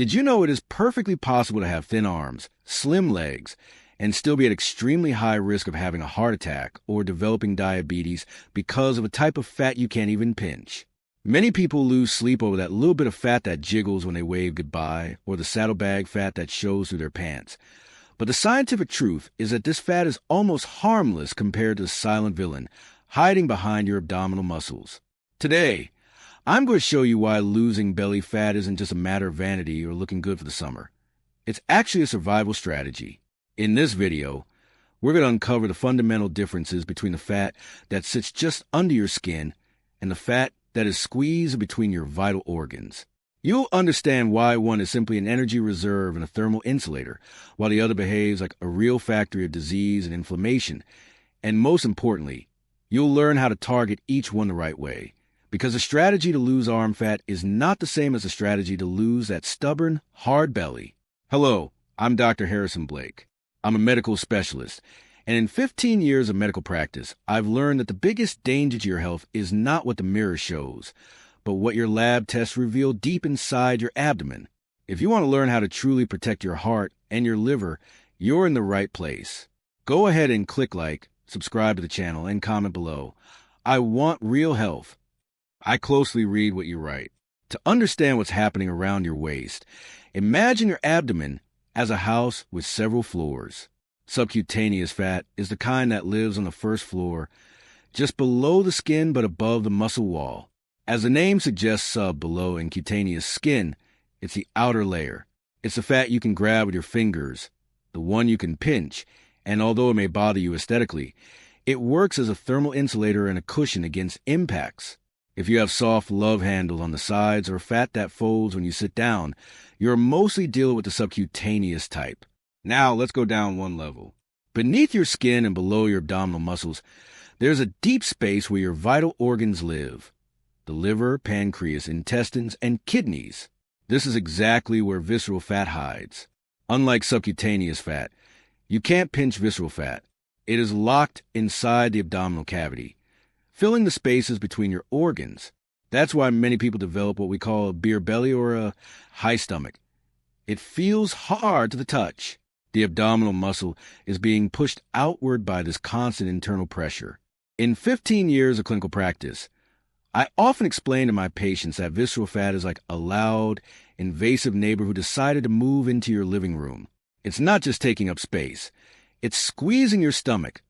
Did you know it is perfectly possible to have thin arms, slim legs, and still be at extremely high risk of having a heart attack or developing diabetes because of a type of fat you can't even pinch? Many people lose sleep over that little bit of fat that jiggles when they wave goodbye, or the saddlebag fat that shows through their pants. But the scientific truth is that this fat is almost harmless compared to the silent villain hiding behind your abdominal muscles. Today, I'm going to show you why losing belly fat isn't just a matter of vanity or looking good for the summer. It's actually a survival strategy. In this video, we're going to uncover the fundamental differences between the fat that sits just under your skin and the fat that is squeezed between your vital organs. You'll understand why one is simply an energy reserve and a thermal insulator, while the other behaves like a real factory of disease and inflammation. And most importantly, you'll learn how to target each one the right way. Because the strategy to lose arm fat is not the same as the strategy to lose that stubborn, hard belly. Hello, I'm Dr. Harrison Blake. I'm a medical specialist, and in 15 years of medical practice, I've learned that the biggest danger to your health is not what the mirror shows, but what your lab tests reveal deep inside your abdomen. If you want to learn how to truly protect your heart and your liver, you're in the right place. Go ahead and click like, subscribe to the channel, and comment below. I want real health. I closely read what you write. To understand what's happening around your waist, imagine your abdomen as a house with several floors. Subcutaneous fat is the kind that lives on the first floor, just below the skin but above the muscle wall. As the name suggests, sub, below, and cutaneous, skin, it's the outer layer. It's the fat you can grab with your fingers, the one you can pinch, and although it may bother you aesthetically, it works as a thermal insulator and a cushion against impacts. If you have soft love handles on the sides or fat that folds when you sit down, you're mostly dealing with the subcutaneous type. Now let's go down one level. Beneath your skin and below your abdominal muscles, there's a deep space where your vital organs live. The liver, pancreas, intestines, and kidneys. This is exactly where visceral fat hides. Unlike subcutaneous fat, you can't pinch visceral fat. It is locked inside the abdominal cavity, filling the spaces between your organs. That's why many people develop what we call a beer belly or a high stomach. It feels hard to the touch. The abdominal muscle is being pushed outward by this constant internal pressure. In 15 years of clinical practice, I often explain to my patients that visceral fat is like a loud, invasive neighbor who decided to move into your living room. It's not just taking up space. It's squeezing your stomach,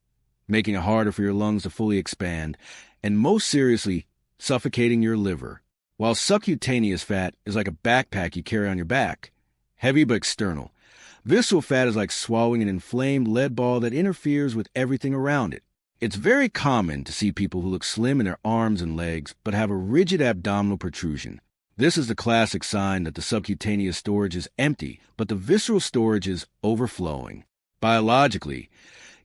making it harder for your lungs to fully expand, and most seriously, suffocating your liver. While subcutaneous fat is like a backpack you carry on your back, heavy but external, visceral fat is like swallowing an inflamed lead ball that interferes with everything around it. It's very common to see people who look slim in their arms and legs but have a rigid abdominal protrusion. This is the classic sign that the subcutaneous storage is empty, but the visceral storage is overflowing. Biologically,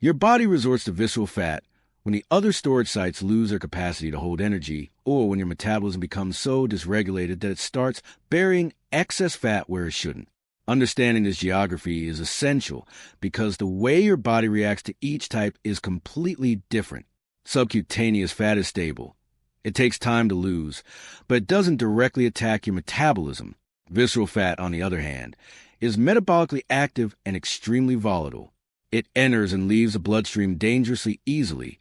your body resorts to visceral fat when the other storage sites lose their capacity to hold energy, or when your metabolism becomes so dysregulated that it starts burying excess fat where it shouldn't. Understanding this geography is essential because the way your body reacts to each type is completely different. Subcutaneous fat is stable. It takes time to lose, but it doesn't directly attack your metabolism. Visceral fat, on the other hand, is metabolically active and extremely volatile. It enters and leaves the bloodstream dangerously easily,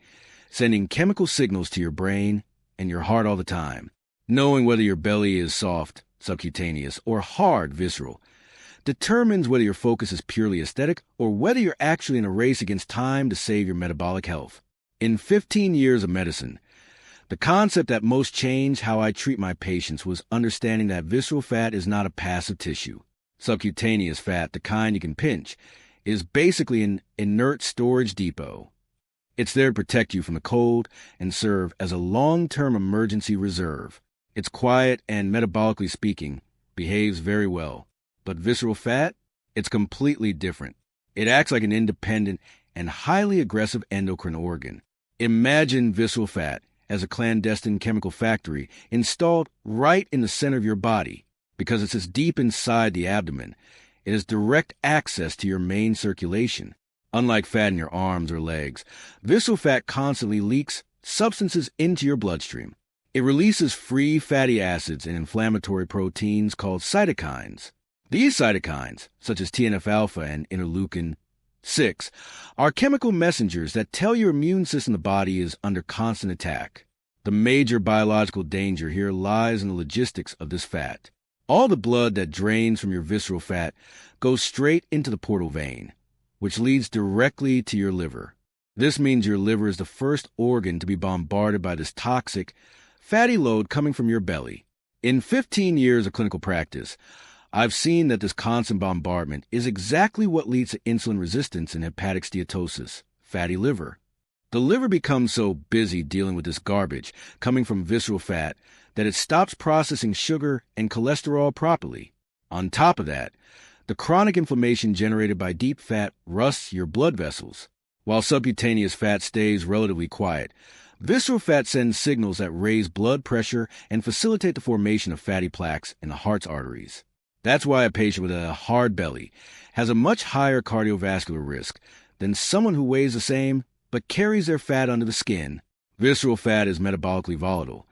sending chemical signals to your brain and your heart all the time. Knowing whether your belly is soft, subcutaneous, or hard, visceral, determines whether your focus is purely aesthetic or whether you're actually in a race against time to save your metabolic health. In 15 years of medicine, the concept that most changed how I treat my patients was understanding that visceral fat is not a passive tissue. Subcutaneous fat, the kind you can pinch, is basically an inert storage depot. It's there to protect you from the cold and serve as a long-term emergency reserve. It's quiet and, metabolically speaking, behaves very well. But visceral fat? It's completely different. It acts like an independent and highly aggressive endocrine organ. Imagine visceral fat as a clandestine chemical factory installed right in the center of your body. Because it's as deep inside the abdomen, it has direct access to your main circulation. Unlike fat in your arms or legs, visceral fat constantly leaks substances into your bloodstream. It releases free fatty acids and inflammatory proteins called cytokines. These cytokines, such as TNF-alpha and interleukin-6, are chemical messengers that tell your immune system the body is under constant attack. The major biological danger here lies in the logistics of this fat. All the blood that drains from your visceral fat goes straight into the portal vein, which leads directly to your liver. This means your liver is the first organ to be bombarded by this toxic, fatty load coming from your belly. In 15 years of clinical practice, I've seen that this constant bombardment is exactly what leads to insulin resistance and hepatic steatosis, fatty liver. The liver becomes so busy dealing with this garbage coming from visceral fat that it stops processing sugar and cholesterol properly. On top of that, the chronic inflammation generated by deep fat rusts your blood vessels. While subcutaneous fat stays relatively quiet, visceral fat sends signals that raise blood pressure and facilitate the formation of fatty plaques in the heart's arteries. That's why a patient with a hard belly has a much higher cardiovascular risk than someone who weighs the same but carries their fat under the skin. Visceral fat is metabolically volatile.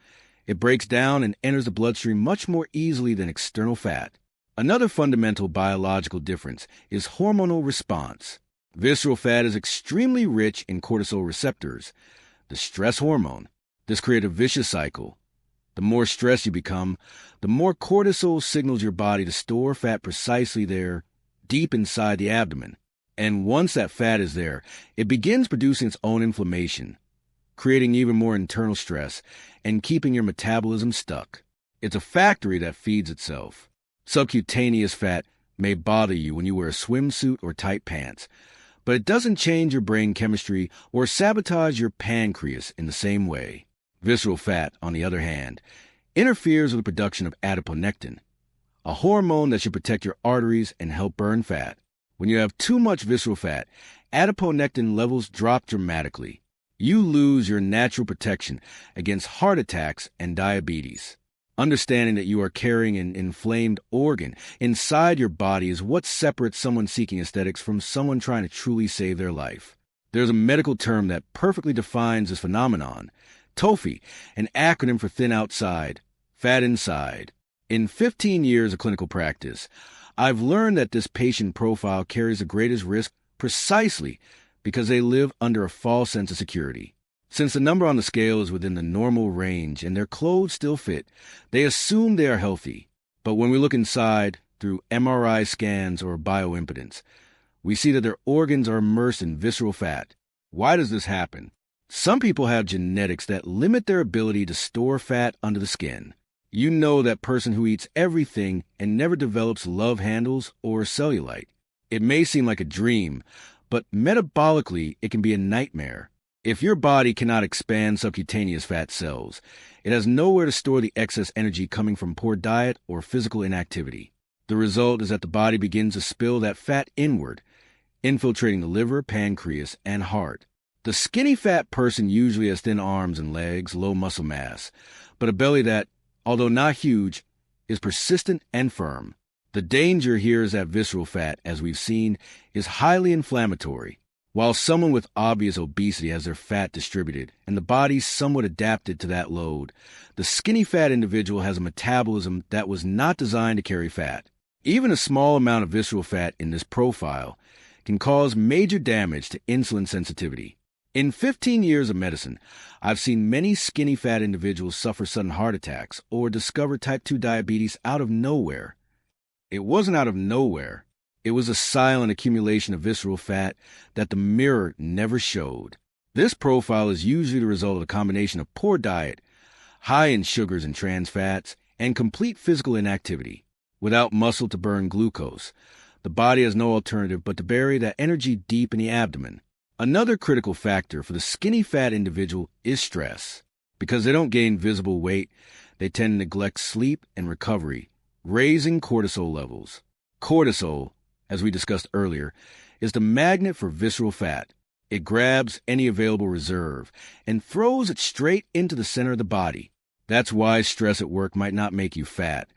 It breaks down and enters the bloodstream much more easily than external fat. Another fundamental biological difference is hormonal response. Visceral fat is extremely rich in cortisol receptors, the stress hormone. This creates a vicious cycle. The more stressed you become, the more cortisol signals your body to store fat precisely there, deep inside the abdomen. And once that fat is there, it begins producing its own inflammation, creating even more internal stress and keeping your metabolism stuck. It's a factory that feeds itself. Subcutaneous fat may bother you when you wear a swimsuit or tight pants, but it doesn't change your brain chemistry or sabotage your pancreas in the same way. Visceral fat, on the other hand, interferes with the production of adiponectin, a hormone that should protect your arteries and help burn fat. When you have too much visceral fat, adiponectin levels drop dramatically. You lose your natural protection against heart attacks and diabetes. Understanding that you are carrying an inflamed organ inside your body is what separates someone seeking aesthetics from someone trying to truly save their life. There's a medical term that perfectly defines this phenomenon: TOFI, an acronym for thin outside, fat inside. In 15 years of clinical practice, I've learned that this patient profile carries the greatest risk precisely because they live under a false sense of security. Since the number on the scale is within the normal range and their clothes still fit, they assume they are healthy. But when we look inside through MRI scans or bioimpedance, we see that their organs are immersed in visceral fat. Why does this happen? Some people have genetics that limit their ability to store fat under the skin. You know that person who eats everything and never develops love handles or cellulite. It may seem like a dream, but metabolically it can be a nightmare. If your body cannot expand subcutaneous fat cells, it has nowhere to store the excess energy coming from poor diet or physical inactivity. The result is that the body begins to spill that fat inward, infiltrating the liver, pancreas, and heart. The skinny fat person usually has thin arms and legs, low muscle mass, but a belly that, although not huge, is persistent and firm. The danger here is that visceral fat, as we've seen, is highly inflammatory. While someone with obvious obesity has their fat distributed and the body's somewhat adapted to that load, the skinny fat individual has a metabolism that was not designed to carry fat. Even a small amount of visceral fat in this profile can cause major damage to insulin sensitivity. In 15 years of medicine, I've seen many skinny fat individuals suffer sudden heart attacks or discover type 2 diabetes out of nowhere. It wasn't out of nowhere. It was a silent accumulation of visceral fat that the mirror never showed. This profile is usually the result of a combination of poor diet, high in sugars and trans fats, and complete physical inactivity. Without muscle to burn glucose, the body has no alternative but to bury that energy deep in the abdomen. Another critical factor for the skinny fat individual is stress. Because they don't gain visible weight, they tend to neglect sleep and recovery, raising cortisol levels. Cortisol, as we discussed earlier, is the magnet for visceral fat. It grabs any available reserve and throws it straight into the center of the body. That's why stress at work might not make you fat,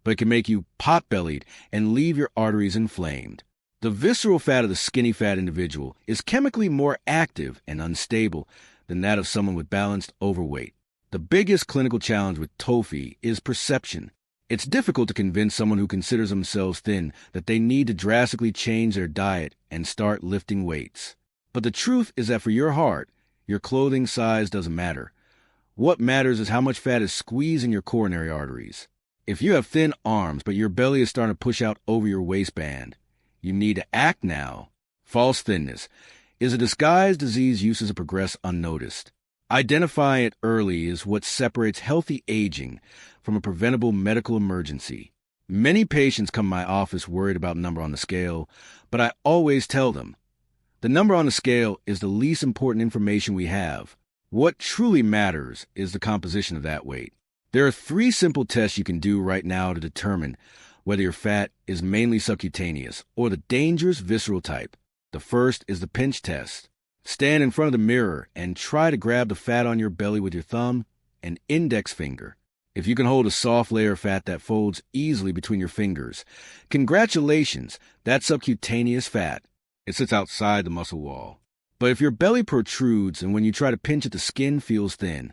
but it can make you pot-bellied and leave your arteries inflamed. The visceral fat of the skinny fat individual is chemically more active and unstable than that of someone with balanced overweight. The biggest clinical challenge with TOFI is perception. It's difficult to convince someone who considers themselves thin that they need to drastically change their diet and start lifting weights. But the truth is that for your heart, your clothing size doesn't matter. What matters is how much fat is squeezing your coronary arteries. If you have thin arms, but your belly is starting to push out over your waistband, you need to act now. False thinness is a disguised disease used to progress unnoticed. Identifying it early is what separates healthy aging from a preventable medical emergency. Many patients come to my office worried about the number on the scale, but I always tell them, the number on the scale is the least important information we have. What truly matters is the composition of that weight. There are 3 simple tests you can do right now to determine whether your fat is mainly subcutaneous or the dangerous visceral type. The first is the pinch test. Stand in front of the mirror and try to grab the fat on your belly with your thumb and index finger. If you can hold a soft layer of fat that folds easily between your fingers, congratulations, that's subcutaneous fat. It sits outside the muscle wall. But if your belly protrudes and when you try to pinch it, the skin feels thin,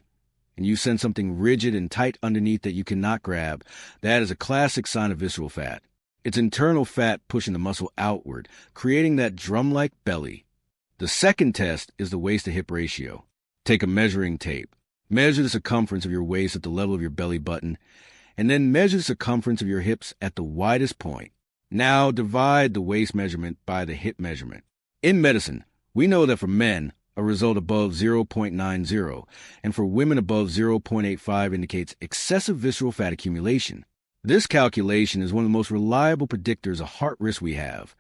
and you sense something rigid and tight underneath that you cannot grab, that is a classic sign of visceral fat. It's internal fat pushing the muscle outward, creating that drum-like belly. The second test is the waist-to-hip ratio. Take a measuring tape. Measure the circumference of your waist at the level of your belly button, and then measure the circumference of your hips at the widest point. Now divide the waist measurement by the hip measurement. In medicine, we know that for men, a result above 0.90, and for women above 0.85 indicates excessive visceral fat accumulation. This calculation is one of the most reliable predictors of heart risk we have,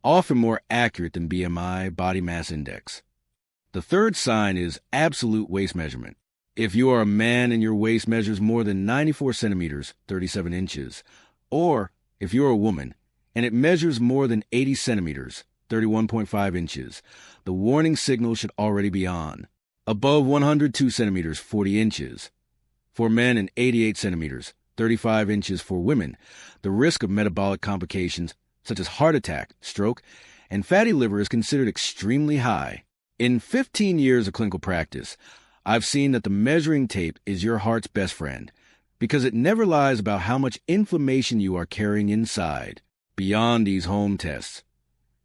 often more accurate than BMI, body mass index. The third sign is absolute waist measurement. If you are a man and your waist measures more than 94 centimeters, 37 inches, or if you're a woman and it measures more than 80 centimeters, 31.5 inches, the warning signal should already be on. Above 102 centimeters, 40 inches. For men and 88 centimeters, 35 inches for women, the risk of metabolic complications such as heart attack, stroke, and fatty liver is considered extremely high. In 15 years of clinical practice, I've seen that the measuring tape is your heart's best friend because it never lies about how much inflammation you are carrying inside. Beyond these home tests,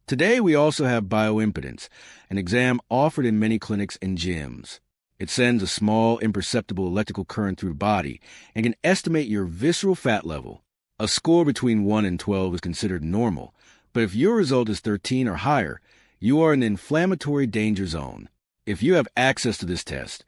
today we also have bioimpedance, an exam offered in many clinics and gyms. It sends a small, imperceptible electrical current through the body and can estimate your visceral fat level. A score between 1 and 12 is considered normal, but if your result is 13 or higher, you are in the inflammatory danger zone. If you have access to this test,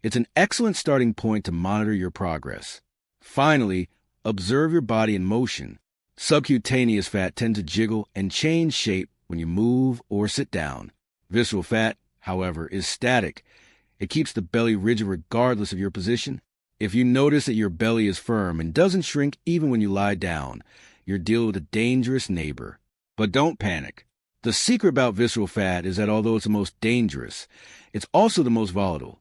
it's an excellent starting point to monitor your progress. Finally, observe your body in motion. Subcutaneous fat tends to jiggle and change shape when you move or sit down. Visceral fat, however, is static. It keeps the belly rigid regardless of your position. If you notice that your belly is firm and doesn't shrink even when you lie down, you're dealing with a dangerous neighbor. But don't panic. The secret about visceral fat is that although it's the most dangerous, it's also the most volatile,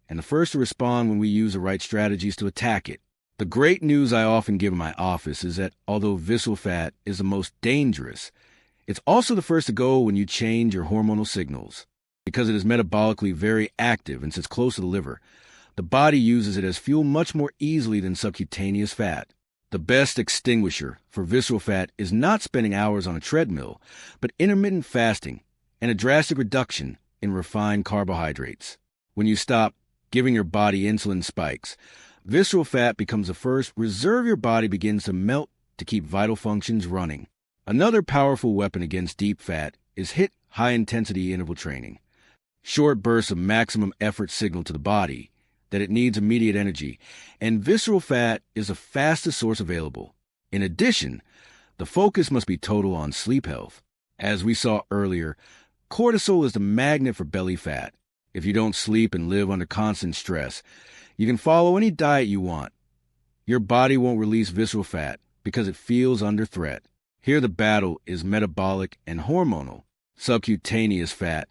and the first to respond when we use the right strategies to attack it. The great news I often give in my office is that although visceral fat is the most dangerous, it's also the first to go when you change your hormonal signals. Because it is metabolically very active and sits close to the liver, the body uses it as fuel much more easily than subcutaneous fat. The best extinguisher for visceral fat is not spending hours on a treadmill, but intermittent fasting and a drastic reduction in refined carbohydrates. When you stop giving your body insulin spikes, visceral fat becomes the first reserve your body begins to melt to keep vital functions running. Another powerful weapon against deep fat is HIIT high-intensity interval training. Short bursts of maximum effort signal to the body that it needs immediate energy, and visceral fat is the fastest source available. In addition, the focus must be total on sleep health. As we saw earlier, cortisol is the magnet for belly fat. If you don't sleep and live under constant stress, you can follow any diet you want. Your body won't release visceral fat because it feels under threat. Here the battle is metabolic and hormonal. Subcutaneous fat,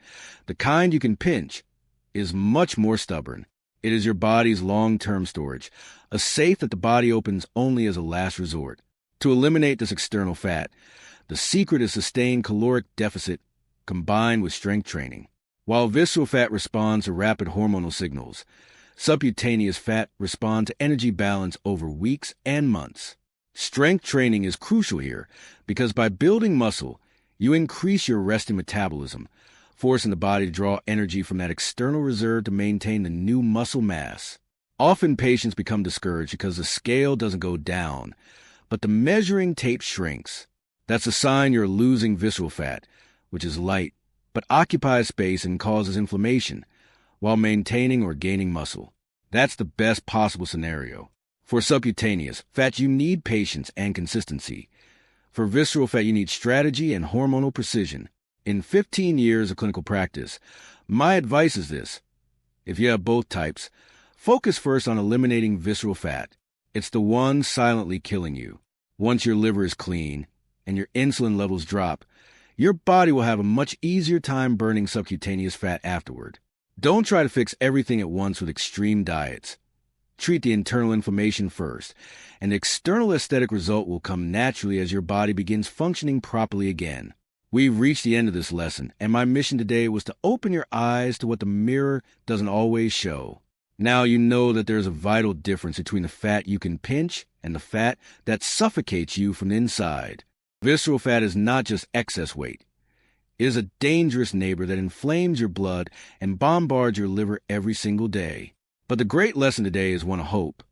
the kind you can pinch, is much more stubborn. It is your body's long-term storage, a safe that the body opens only as a last resort. To eliminate this external fat, the secret is sustained caloric deficit combined with strength training. While visceral fat responds to rapid hormonal signals, subcutaneous fat responds to energy balance over weeks and months. Strength training is crucial here because by building muscle, you increase your resting metabolism, forcing the body to draw energy from that external reserve to maintain the new muscle mass. Often patients become discouraged because the scale doesn't go down, but the measuring tape shrinks. That's a sign you're losing visceral fat, which is light, but occupies space and causes inflammation, while maintaining or gaining muscle. That's the best possible scenario. For subcutaneous fat, you need patience and consistency. For visceral fat, you need strategy and hormonal precision. In 15 years of clinical practice, my advice is this. If you have both types, focus first on eliminating visceral fat. It's the one silently killing you. Once your liver is clean and your insulin levels drop, your body will have a much easier time burning subcutaneous fat afterward. Don't try to fix everything at once with extreme diets. Treat the internal inflammation first, and the external aesthetic result will come naturally as your body begins functioning properly again. We've reached the end of this lesson, and my mission today was to open your eyes to what the mirror doesn't always show. Now you know that there's a vital difference between the fat you can pinch and the fat that suffocates you from the inside. Visceral fat is not just excess weight. It is a dangerous neighbor that inflames your blood and bombards your liver every single day. But the great lesson today is one of hope.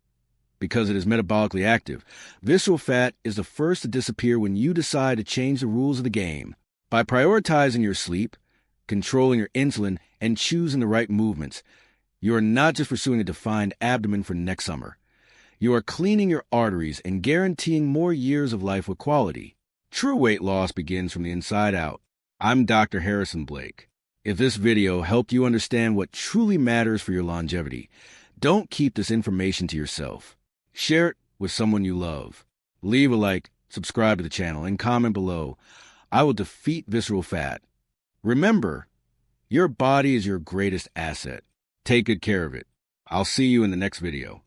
Because it is metabolically active, visceral fat is the first to disappear when you decide to change the rules of the game. By prioritizing your sleep, controlling your insulin, and choosing the right movements, you are not just pursuing a defined abdomen for next summer. You are cleaning your arteries and guaranteeing more years of life with quality. True weight loss begins from the inside out. I'm Dr. Harrison Blake. If this video helped you understand what truly matters for your longevity, don't keep this information to yourself. Share it with someone you love. Leave a like, subscribe to the channel, and comment below. I will defeat visceral fat. Remember, your body is your greatest asset. Take good care of it. I'll see you in the next video.